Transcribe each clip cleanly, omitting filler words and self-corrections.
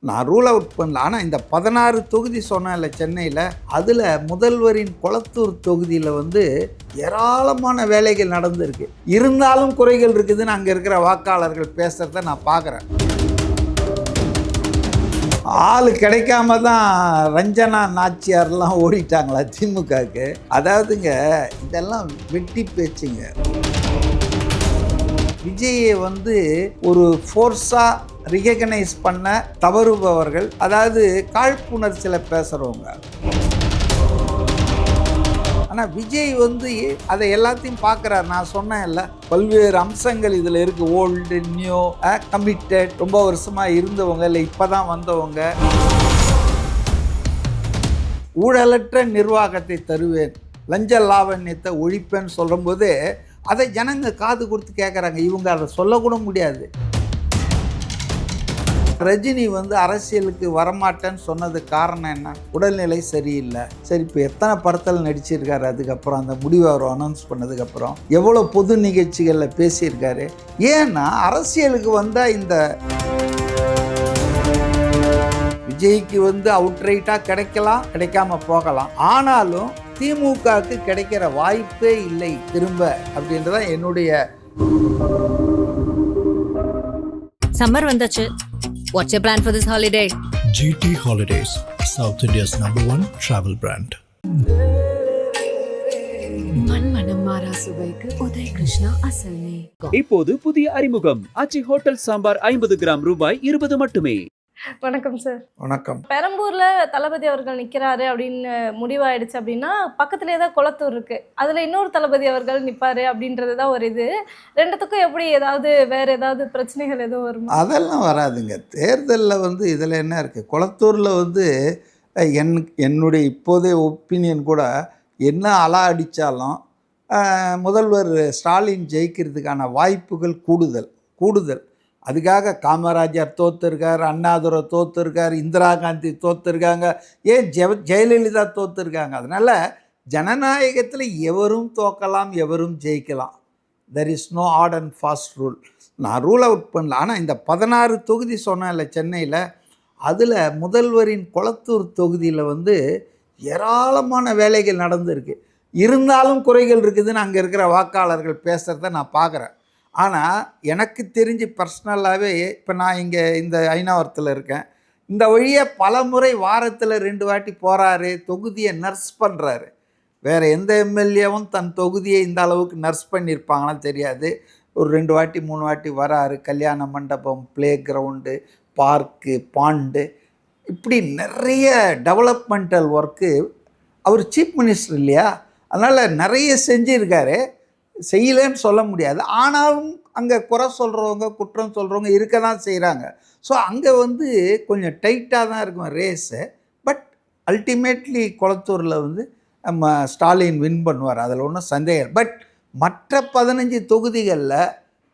நான் rule out பண்ணல. ஆனால் இந்த 16 தொகுதி சொன்னேன்ல சென்னையில், அதில் முதல்வரின் கொளத்தூர் தொகுதியில் வந்து ஏராளமான வேலைகள் நடந்திருக்கு. இருந்தாலும் குறைகள் இருக்குதுன்னு அங்கே இருக்கிற வாக்காளர்கள் பேசுகிறத நான் பார்க்குறேன். ஆள் கிடைக்காம தான் ரஞ்சனா நாச்சியார்லாம் ஓடிட்டாங்களா திமுகவுக்கு. அதாவதுங்க, இதெல்லாம் வெட்டி பேச்சுங்க. விஜயை வந்து ஒரு ஃபோர்ஸாக ரிகக்னைஸ் பண்ண தவறுபவர்கள், அதாவது காழ்ப்புணர்ச்சியில் பேசுகிறவங்க. ஆனால் விஜய் வந்து அதை எல்லாத்தையும் பார்க்குறாரு. நான் சொன்னேன்ல, பல்வேறு அம்சங்கள் இதில் இருக்குது. ஓல்டு, நியூ, கமிட்டட், ரொம்ப வருஷமாக இருந்தவங்க, இல்லை இப்போ தான் வந்தவங்க. ஊழலற்ற நிர்வாகத்தை தருவேன், லஞ்ச லாவண்யத்தை ஒழிப்பேன்னு சொல்லும்போது அதை ஜனங்க காது கொடுத்து கேட்குறாங்க. இவங்க அதை சொல்லக்கூட முடியாது. ரஜினி வந்து அரசியலுக்கு வரமாட்டேன்னு சொன்னதுக்கு காரணம் என்ன? உடல்நிலை சரியில்லை. சரி, இப்போ எத்தனை படத்தில் நடிச்சிருக்காரு? அதுக்கப்புறம் அந்த முடிவை அவர் அனௌன்ஸ் பண்ணதுக்கப்புறம் எவ்வளோ பொது நிகழ்ச்சிகளில் பேசியிருக்காரு. ஏன்னா அரசியலுக்கு வந்தால் இந்த விஜய்க்கு வந்து அவுட்ரைட்டாக கிடைக்கலாம், கிடைக்காம போகலாம். ஆனாலும் திமுகவுக்கு கிடைக்கிற வாய்ப்பே இல்லை திரும்ப, அப்படின்றதான் என்னுடைய. சம்மர் வந்தாச்சு. What's your plan for this holiday? GT Holidays, South India's #1 travel brand. மண்மனம் மாறா சுவைக்கு உதய் கிருஷ்ணா அசல் நெய். இப்போது புதிய அறிமுகம் ஆச்சி ஹோட்டல் சாம்பார் 50 கிராம் ரூபாய் 20 மட்டுமே. வணக்கம் சார். வணக்கம். பெரம்பூர்ல தளபதி அவர்கள் நிக்கிறாரு அப்படின்னு முடிவாயிடுச்சு அப்படின்னா பக்கத்துலேயே தான் கொளத்தூர் இருக்கு. அதுல இன்னொரு தளபதி அவர்கள் நிப்பாரு அப்படின்றது தான் ஒரு இது. ரெண்டுத்துக்கும் எப்படி ஏதாவது வேற ஏதாவது பிரச்சனைகள் எதுவும் வருமா? அதெல்லாம் வராதுங்க. தேர்தலில் வந்து இதில் என்ன இருக்குது? கொளத்தூரில் வந்து என்னுடைய இப்போதைய ஒப்பீனியன் கூட, என்ன அலா அடித்தாலும் முதல்வர் ஸ்டாலின் ஜெயிக்கிறதுக்கான வாய்ப்புகள் கூடுதல். அதுக்காக காமராஜர் தோற்றுருக்கார், அண்ணாதுரை தோற்றுருக்கார், இந்திரா காந்தி தோற்றுருக்காங்க, ஏன் ஜெயலலிதா தோற்றுருக்காங்க. அதனால் ஜனநாயகத்தில் எவரும் தோக்கலாம், எவரும் ஜெயிக்கலாம். There is no hard and fast rule. நான் ரூல் அவுட் பண்ணல. ஆனால் இந்த 16 தொகுதி சொன்னேன்ல சென்னையில், அதில் முதல்வரின் கொளத்தூர் தொகுதியில் வந்து ஏராளமான வேலைகள் நடந்திருக்கு. இருந்தாலும் குறைகள் இருக்குதுன்னு அங்கே இருக்கிற வாக்காளர்கள் பேசுகிறத நான் பார்க்குறேன். ஆனால் எனக்கு தெரிஞ்சு பர்சனலாகவே, இப்போ நான் இங்கே இந்த ஐநாவரத்தில் இருக்கேன், இந்த வழியாக பல முறை வாரத்தில் 2 வாட்டி போகிறாரு, தொகுதியை நர்ஸ் பண்ணுறாரு. வேறு எந்த எம்எல்ஏவும் தன் தொகுதியை இந்த அளவுக்கு நர்ஸ் பண்ணியிருப்பாங்களான்னு தெரியாது. ஒரு 2 வாட்டி 3 வாட்டி வராரு. கல்யாண மண்டபம், ப்ளே கிரவுண்டு, பார்க்கு, பாண்டு, இப்படி நிறைய டெவலப்மெண்டல் ஒர்க்கு. அவர் சீஃப் மினிஸ்டர் இல்லையா, அதனால் நிறைய செஞ்சுருக்காரு. செய்யலைன்னு சொல்ல முடியாது. ஆனாலும் அங்கே குறை சொல்கிறவங்க, குற்றம் சொல்கிறவங்க இருக்க தான் செய்கிறாங்க. ஸோ அங்கே வந்து கொஞ்சம் டைட்டாக தான் இருக்கும் ரேஸு. பட் அல்டிமேட்லி கொளத்தூரில் வந்து நம்ம ஸ்டாலின் வின் பண்ணுவார், அதில் ஒன்றும் சந்தேகம். பட் மற்ற 15 தொகுதிகளில்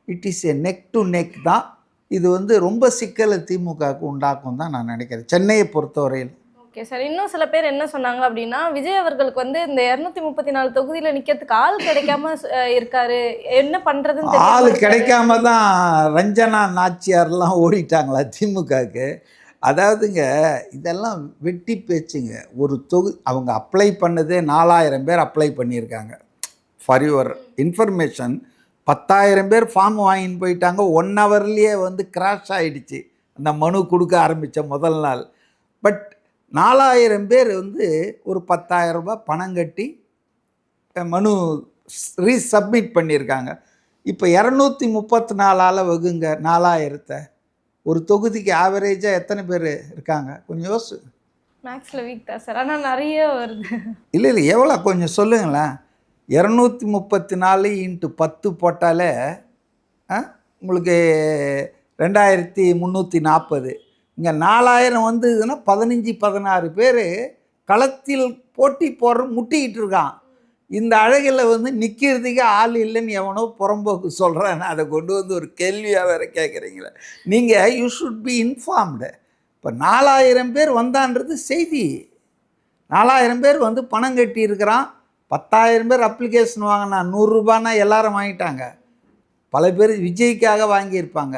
it is a neck to neck தான். இது வந்து ரொம்ப சிக்கலை திமுகவுக்கு உண்டாக்கும் தான் நான் நினைக்கிறேன், சென்னையை பொறுத்தவரையில். Okay sir. இன்னும் சில பேர் என்ன சொன்னாங்க அப்படின்னா, விஜய் அவர்களுக்கு வந்து இந்த 234 தொகுதியில் நிற்கிறதுக்கு ஆள் கிடைக்காம இருக்காரு, என்ன பண்ணுறதுன்னு ஆள் கிடைக்காம தான் ரஞ்சனா நாச்சியார்லாம் ஓடிட்டாங்களா திமுகவுக்கு. அதாவதுங்க, இதெல்லாம் வெட்டி பேச்சுங்க. ஒரு அவங்க அப்ளை பண்ணதே 4000 பேர் அப்ளை பண்ணியிருக்காங்க. ஃபார் யுவர் இன்ஃபர்மேஷன், 10,000 பேர் ஃபார்ம் வாங்கின்னு போயிட்டாங்க. 1 ஹவர்லேயே வந்து கிராஷ் ஆகிடுச்சு அந்த மனு கொடுக்க ஆரம்பித்த முதல் நாள். பட் 4000 பேர் வந்து ஒரு 10,000 ரூபாய் பணம் கட்டி மனு ரீசப்மிட் பண்ணியிருக்காங்க. இப்போ 234 வகுங்க 4000. ஒரு தொகுதிக்கு ஆவரேஜாக எத்தனை பேர் இருக்காங்க கொஞ்சம் யோசி. மேக்ஸில் வீக் தான் சார், ஆனால் நிறைய வருது. இல்லை எவ்வளோ கொஞ்சம் சொல்லுங்களேன். 234 × 10 போட்டாலே உங்களுக்கு 2340. இங்கே 4000 வந்ததுன்னா 15-16 பேர் களத்தில் போட்டி முட்டிக்கிட்டு இருக்கான். இந்த அழகில் வந்து நிற்கிறதுக்கு ஆள் இல்லைன்னு எவனோ புறம்போக்கு சொல்கிறான்னு அதை கொண்டு வந்து ஒரு கேள்வியாக வேறு கேட்குறீங்களே நீங்கள். You should be informed. இப்போ 4000 பேர் வந்தான்றது செய்தி. 4000 பேர் வந்து பணம் கட்டி இருக்கிறான். 10,000 பேர் அப்ளிகேஷன் வாங்கினா 100 ரூபான்னா எல்லாரும் வாங்கிட்டாங்க. பல பேர் விஜய்க்காக வாங்கியிருப்பாங்க.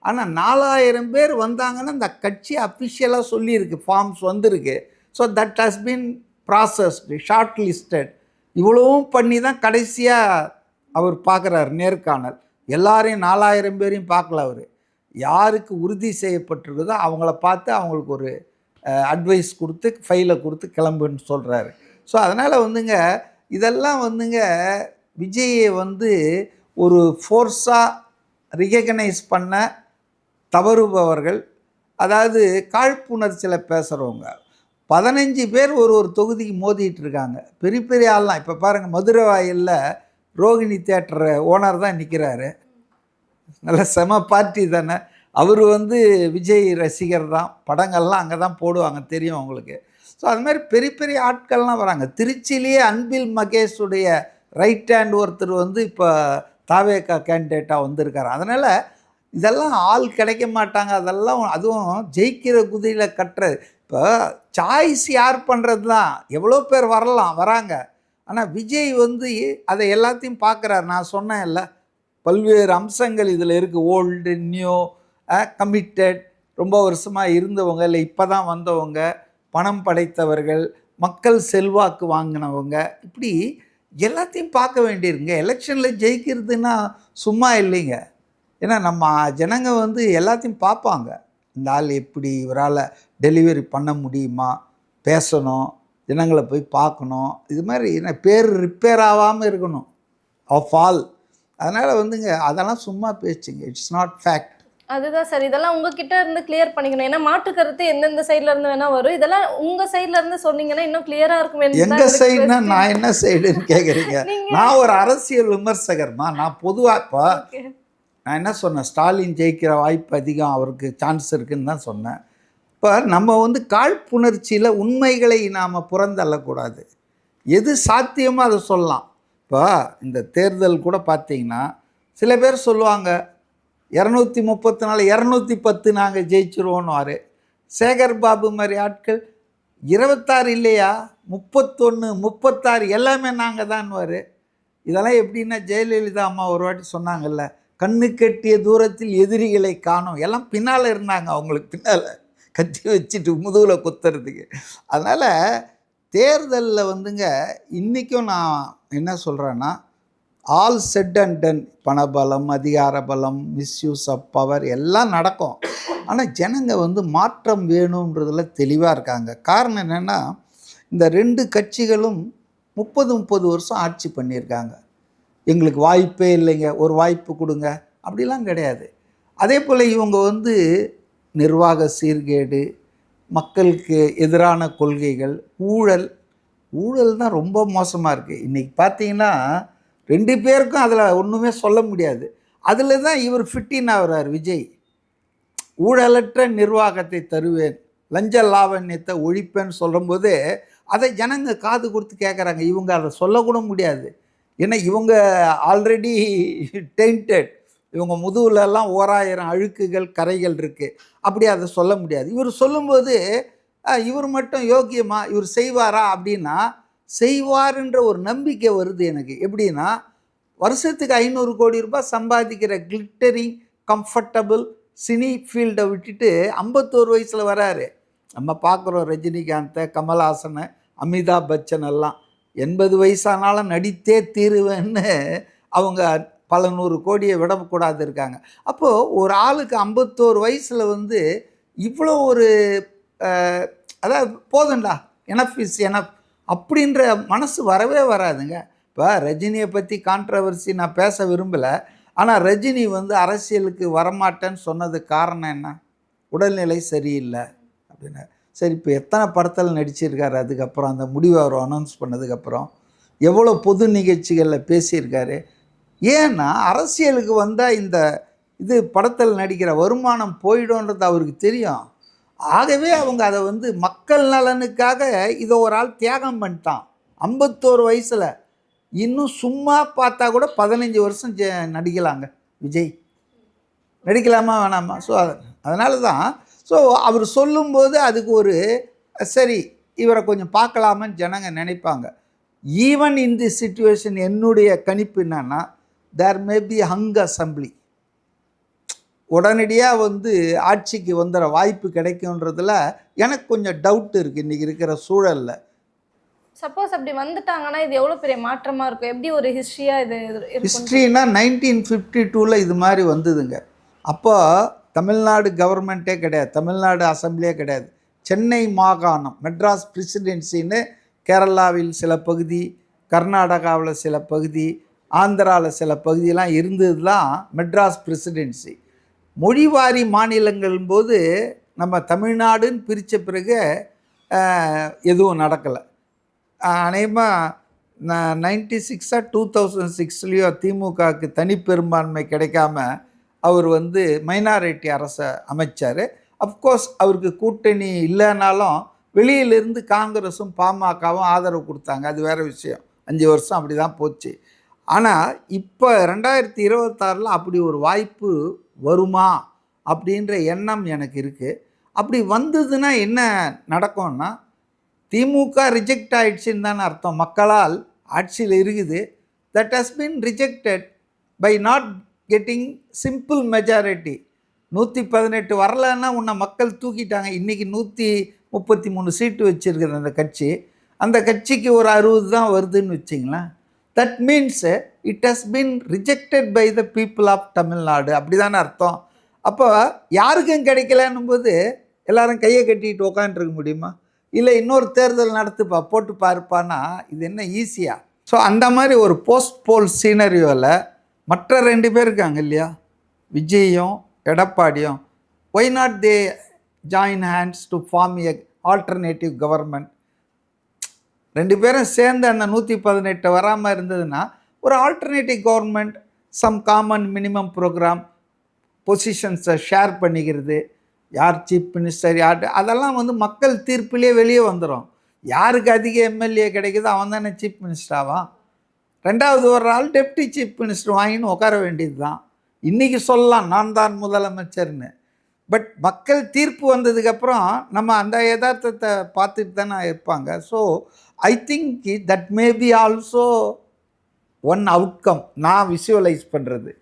ஆனால் 4000 பேர் வந்தாங்கன்னா இந்த கட்சி அஃபிஷியலாக சொல்லியிருக்கு, ஃபார்ம்ஸ் வந்திருக்கு. So that has been processed, short listed. இவ்வளவும் பண்ணி தான் கடைசியாக அவர் பார்க்குறாரு நேர்காணல். எல்லாரையும் 4000 பேரையும் பார்க்கல அவர். யாருக்கு உறுதி செய்யப்பட்டிருக்குதோ அவங்கள பார்த்து அவங்களுக்கு ஒரு அட்வைஸ் கொடுத்து ஃபைலை கொடுத்து கிளம்புன்னு சொல்கிறாரு. ஸோ அதனால் வந்துங்க இதெல்லாம் வந்துங்க விஜயை வந்து ஒரு ஃபோர்ஸாக ரிகக்னைஸ் பண்ண தவறுபவர்கள், அதாவது காழ்ப்புணர்ச்சியில் பேசுகிறவங்க. 15 பேர் ஒரு தொகுதிக்கு மோதிட்டு இருக்காங்க. பெரிய பெரிய ஆள்லாம் இப்போ பாருங்கள், மதுரை வாயிலில் ரோகிணி தியேட்டர் ஓனர் தான் நிற்கிறாரு. நல்ல செம பார்ட்டி தானே. அவர் வந்து விஜய் ரசிகர் தான், படங்கள்லாம் அங்கே தான் போடுவாங்க, தெரியும் அவங்களுக்கு. ஸோ அது மாதிரி பெரிய பெரிய ஆட்கள்லாம் வராங்க. திருச்சியிலேயே அன்பில் மகேஷுடைய ரைட் ஹேண்ட் ஒருத்தர் வந்து இப்போ தாவேகா கேண்டிடேட்டாக வந்திருக்காரு. அதனால் இதெல்லாம் ஆள் கிடைக்க மாட்டாங்க. அதெல்லாம் அதுவும் ஜெயிக்கிற குதிரையில் கட்டுறது. இப்போ சாய்ஸ் யார் பண்ணுறது தான், எவ்வளோ பேர் வராங்க. ஆனால் விஜய் வந்து அதை எல்லாத்தையும் பார்க்குறாரு. நான் சொன்னேன்ல, பல்வேறு அம்சங்கள் இதில் இருக்குது. ஓல்டு, நியூ, கமிட்டட், ரொம்ப வருஷமாக இருந்தவங்க, இல்லை இப்போ தான் வந்தவங்க, பணம் படைத்தவர்கள், மக்கள் செல்வாக்கு வாங்கினவங்க, இப்படி எல்லாத்தையும் பார்க்க வேண்டியிருங்க. எலெக்ஷனில் ஜெயிக்கிறதுனா சும்மா இல்லைங்க. ஏன்னா நம்ம ஜனங்க வந்து எல்லாத்தையும் பார்ப்பாங்க. இந்த ஆள் எப்படி, இவரால் டெலிவரி பண்ண முடியுமா, பேசணும், ஜனங்களை போய் பார்க்கணும், இது மாதிரி என்ன பேர் ரிப்பேர் ஆகாமல் இருக்கணும் ஆஃப் ஆல். அதனால் வந்துங்க அதெல்லாம் சும்மா பேச்சுங்க, இட்ஸ் நாட் ஃபேக்ட். அதுதான் சார், இதெல்லாம் உங்ககிட்ட இருந்து கிளியர் பண்ணிக்கணும். ஏன்னா மாற்று கருத்து எந்தெந்த சைட்ல இருந்து வேணா வரும். இதெல்லாம் உங்க சைட்ல இருந்து சொன்னீங்கன்னா இன்னும் கிளியரா இருக்கும். எங்க சைடுனா நான் என்ன சைடுன்னு கேட்குறீங்க? நான் ஒரு அரசியல் விமர்சகர்மா. நான் பொதுவாக இப்போ நான் என்ன சொன்னேன், ஸ்டாலின் ஜெயிக்கிற வாய்ப்பு அதிகம், அவருக்கு சான்ஸ் இருக்குன்னு தான் சொன்னேன். இப்போ நம்ம வந்து காழ்ப்புணர்ச்சியில் உண்மைகளை நாம் புறந்தள்ளக்கூடாது. எது சாத்தியமோ அதை சொல்லலாம். இப்போ இந்த தேர்தல் கூட பார்த்தீங்கன்னா சில பேர் சொல்லுவாங்க 234 210 நாங்கள் ஜெயிச்சிருவோன்னு. சேகர் பாபு மாதிரி ஆட்கள் 26 இல்லையா, 31 36 எல்லாமே நாங்கள் தான்வார். இதெல்லாம் எப்படின்னா ஜெயலலிதா அம்மா ஒரு வாட்டி சொன்னாங்கல்ல, கண்ணு கட்டிய தூரத்தில் எதிரிகளை காணும். எல்லாம் பின்னால் இருந்தாங்க, அவங்களுக்கு பின்னால் கத்தி வச்சுட்டு முதுகில் குத்துறதுக்கு. அதனால் தேர்தலில் வந்துங்க இன்றைக்கும் நான் என்ன சொல்கிறேன்னா, ஆல் செட் அண்ட் டன், பணபலம், அதிகார பலம், மிஸ்யூஸ் ஆஃப் பவர் எல்லாம் நடக்கும். ஆனால் ஜனங்க வந்து மாற்றம் வேணுன்றதில் தெளிவாக இருக்காங்க. காரணம் என்னென்னா, இந்த 2 கட்சிகளும் 30 வருஷம் ஆட்சி பண்ணியிருக்காங்க. எங்களுக்கு வாய்ப்பே இல்லைங்க, ஒரு வாய்ப்பு கொடுங்க அப்படிலாம் கிடையாது. அதே போல் இவங்க வந்து நிர்வாக சீர்கேடு, மக்களுக்கு எதிரான கொள்கைகள், ஊழல் தான் ரொம்ப மோசமாக இருக்குது. இன்றைக்கி பார்த்தீங்கன்னா 2 பேருக்கும் அதில் ஒன்றுமே சொல்ல முடியாது. அதில் தான் இவர் ஃபிட்டின் ஆகிறார் விஜய். ஊழலற்ற நிர்வாகத்தை தருவேன், லஞ்ச லாவண்யத்தை ஒழிப்பேன்னு சொல்லும்போது அதை ஜனங்க காது கொடுத்து கேட்குறாங்க. இவங்க அதை சொல்லக்கூட முடியாது. ஏன்னா இவங்க ஆல்ரெடி டெயின்டட். இவங்க முதுகுலெல்லாம் 1000 அழுக்குகள், கரைகள் இருக்குது. அப்படி அதை சொல்ல முடியாது. இவர் சொல்லும்போது இவர் மட்டும் யோக்கியமா, இவர் செய்வாரா அப்படின்னா செய்வாருன்ற ஒரு நம்பிக்கை வருது எனக்கு. எப்படின்னா, வருஷத்துக்கு 500 கோடி ரூபாய் சம்பாதிக்கிற கிளிட்டரிங் கம்ஃபர்டபுள் சினி ஃபீல்டை விட்டுட்டு 51 வயசில் வராரு. நம்ம பார்க்குறோம் ரஜினிகாந்தை, கமல்ஹாசனை, அமிதாப் பச்சன் எல்லாம் 80 வயசானாலும் நடித்தே தீருவேன்னு அவங்க பல 100 கோடியை விடக்கூடாது இருக்காங்க. அப்போது ஒரு ஆளுக்கு 51 வயசில் வந்து இவ்வளோ ஒரு அதாவது போதுண்டா, எனஃப் இஸ் எனஃப் அப்படின்ற மனசு வரவே வராதுங்க. இப்போ ரஜினியை பற்றி கான்ட்ரவர்சி நான் பேச விரும்பலை. ஆனால் ரஜினி வந்து அரசியலுக்கு வரமாட்டேன்னு சொன்னது காரணம் என்ன? உடல்நிலை சரியில்லை அப்படின்னு. சரி, இப்போ எத்தனை படத்தில் நடிச்சிருக்காரு? அதுக்கப்புறம் அந்த முடிவை அவர் அனௌன்ஸ் பண்ணதுக்கப்புறம் எவ்வளோ பொது நிகழ்ச்சிகளில் பேசியிருக்காரு. ஏன்னா அரசியலுக்கு வந்தால் இந்த இது படத்தில் நடிக்கிற வருமானம் போயிடும்ன்றது அவருக்கு தெரியும். ஆகவே அவங்க அதை வந்து மக்கள் நலனுக்காக இதை ஒரு ஆள் தியாகம் பண்ணிட்டான் 51 வயசில். இன்னும் சும்மா பார்த்தா கூட 15 வருஷம் நடிக்கலாங்க. விஜய் நடிக்கலாமா வேணாமா? ஸோ அதனால தான் அவர் சொல்லும்போது அதுக்கு ஒரு சரி இவரை கொஞ்சம் பார்க்கலாமன்னு ஜனங்க நினைப்பாங்க. ஈவன் இன் தி சிச்சுவேஷன் என்னுடைய கணிப்பு என்னன்னா, தேர் மே பி ஹங் அசம்பிளி. உடனடியாக வந்து ஆட்சிக்கு வந்துட வாய்ப்பு கிடைக்குன்றதுல எனக்கு கொஞ்சம் டவுட் இருக்குது இன்றைக்கி இருக்கிற சூழலில். சப்போஸ் அப்படி வந்துட்டாங்கன்னா இது எவ்வளோ பெரிய மாற்றமாக இருக்கும்? எப்படி ஒரு ஹிஸ்ட்ரியாக இது இருக்கும்? ஹிஸ்ட்ரினா 1952 இது மாதிரி வந்ததுங்க. அப்போ தமிழ்நாடு கவர்மெண்ட்டே கிடையாது, தமிழ்நாடு அசம்பிளியே கிடையாது. சென்னை மாகாணம், மெட்ராஸ் பிரசிடென்சின்னு கேரளாவில் சில பகுதி, கர்நாடகாவில் சில பகுதி, ஆந்திராவில் சில பகுதியெலாம் இருந்தது தான் மெட்ராஸ் பிரசிடென்சி. மொழிவாரி மாநிலங்கள் போது நம்ம தமிழ்நாடுன்னு பிரித்த பிறகு எதுவும் நடக்கலை. அநேகமாக 96 2006 திமுகவுக்கு தனிப்பெரும்பான்மை கிடைக்காம அவர் வந்து மைனாரிட்டி அரசை அமைச்சார். அஃப்கோர்ஸ் அவருக்கு கூட்டணி இல்லைனாலும் வெளியிலிருந்து காங்கிரஸும் பாமகவும் ஆதரவு கொடுத்தாங்க, அது வேறு விஷயம். 5 வருஷம் அப்படி தான் போச்சு. ஆனால் இப்போ 2026 அப்படி ஒரு வாய்ப்பு வருமா அப்படின்ற எண்ணம் எனக்கு இருக்குது. அப்படி வந்ததுன்னா என்ன நடக்கும்னா, திமுக ரிஜெக்ட் ஆயிடுச்சுன்னு தானே அர்த்தம். மக்களால் ஆட்சியில் இருக்குது, that has been rejected by not getting simple majority. 118 வரலன்னா உன்னை மக்கள் தூக்கிட்டாங்க. இன்றைக்கி 133 சீட்டு வச்சுருக்குற அந்த கட்சி, அந்த கட்சிக்கு ஒரு 60 தான் வருதுன்னு வச்சிங்களேன். That means it has been rejected by the people of Tamil Nadu, அப்படி தானே அர்த்தம். அப்போ யாருக்கும் கிடைக்கலன்னும் போது எல்லாரும் கையை கட்டிட்டு உக்காந்துருக்க முடியுமா? இல்லை இன்னொரு தேர்தல் நடத்துப்பா, போட்டு பாருப்பான்னா இது என்ன ஈஸியா? ஸோ அந்த மாதிரி ஒரு போஸ்ட் போல் சீனரியோவில் மற்ற 2 பேர் இருக்காங்க இல்லையா, விஜயும் எடப்பாடியும், why not they join hands to form a alternative government? 2 பேரும் சேர்ந்து அந்த 118 வராமல் இருந்ததுன்னா ஒரு alternative government, some common minimum program, பொசிஷன்ஸை ஷேர் பண்ணிக்கிறது, யார் சீஃப் மினிஸ்டர் யார், அதெல்லாம் வந்து மக்கள் தீர்ப்பிலே வெளியே வந்துடும். யாருக்கு அதிக எம்எல்ஏ கிடைக்குதோ அவன் தானே சீஃப் மினிஸ்டர் ஆவான். 2வது ஒரு ஆள் டெப்டி சீஃப் மினிஸ்டர் வாங்கின்னு உட்கார வேண்டியது தான். இன்றைக்கி சொல்லலாம் நான் தான் முதலமைச்சர்னு, பட் மக்கள் தீர்ப்பு வந்ததுக்கப்புறம் நம்ம அந்த யதார்த்தத்தை பார்த்துட்டு தானே இருப்பாங்க. So I think that may be also one outcome. நான் விஷுவலைஸ் பண்ணுறது,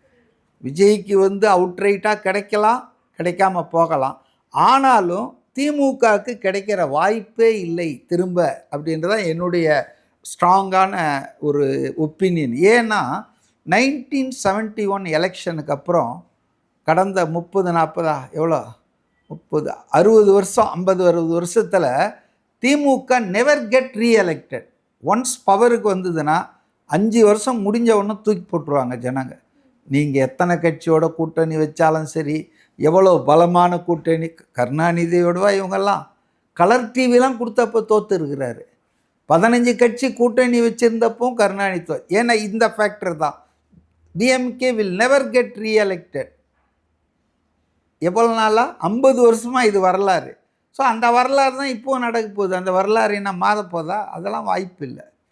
விஜய்க்கு வந்து அவுட்ரைட்டாக கிடைக்கலாம், கிடைக்காம போகலாம். ஆனாலும் திமுகவுக்கு கிடைக்கிற வாய்ப்பே இல்லை திரும்ப, அப்படின்றதான் என்னுடைய ஸ்ட்ராங்கான ஒரு ஒப்பீனியன். ஏன்னா 1971 எலெக்ஷனுக்கு அப்புறம் கடந்த 30-40 எவ்வளோ 60 வருஷம் 50-60 வருஷத்தில் திமுக நெவர் கெட் ரீஎலெக்டட். ஒன்ஸ் பவருக்கு வந்ததுன்னா 5 வருஷம் முடிஞ்ச உடனே தூக்கி போட்டுருவாங்க ஜனங்க. நீங்கள் எத்தனை கட்சியோட கூட்டணி வச்சாலும் சரி, எவ்வளோ பலமான கூட்டணி, கருணாநிதியோடவா இவங்கெல்லாம் கலர் டிவிலாம் கொடுத்தப்போ தோற்று இருக்கிறாரு. 15 கட்சி கூட்டணி வச்சுருந்தப்போ கருணாநிதி. ஏன்னா இந்த ஃபேக்டர் தான், DMK will never get re-elected. எவ்வளோ நாளாக 50 வருஷமாக இது வரலாறு. ஸோ அந்த வரலாறு தான் இப்போது நடக்க போகுது. அந்த வரலாறு என்ன மாற போதா? அதெல்லாம் வாய்ப்பு இல்லை.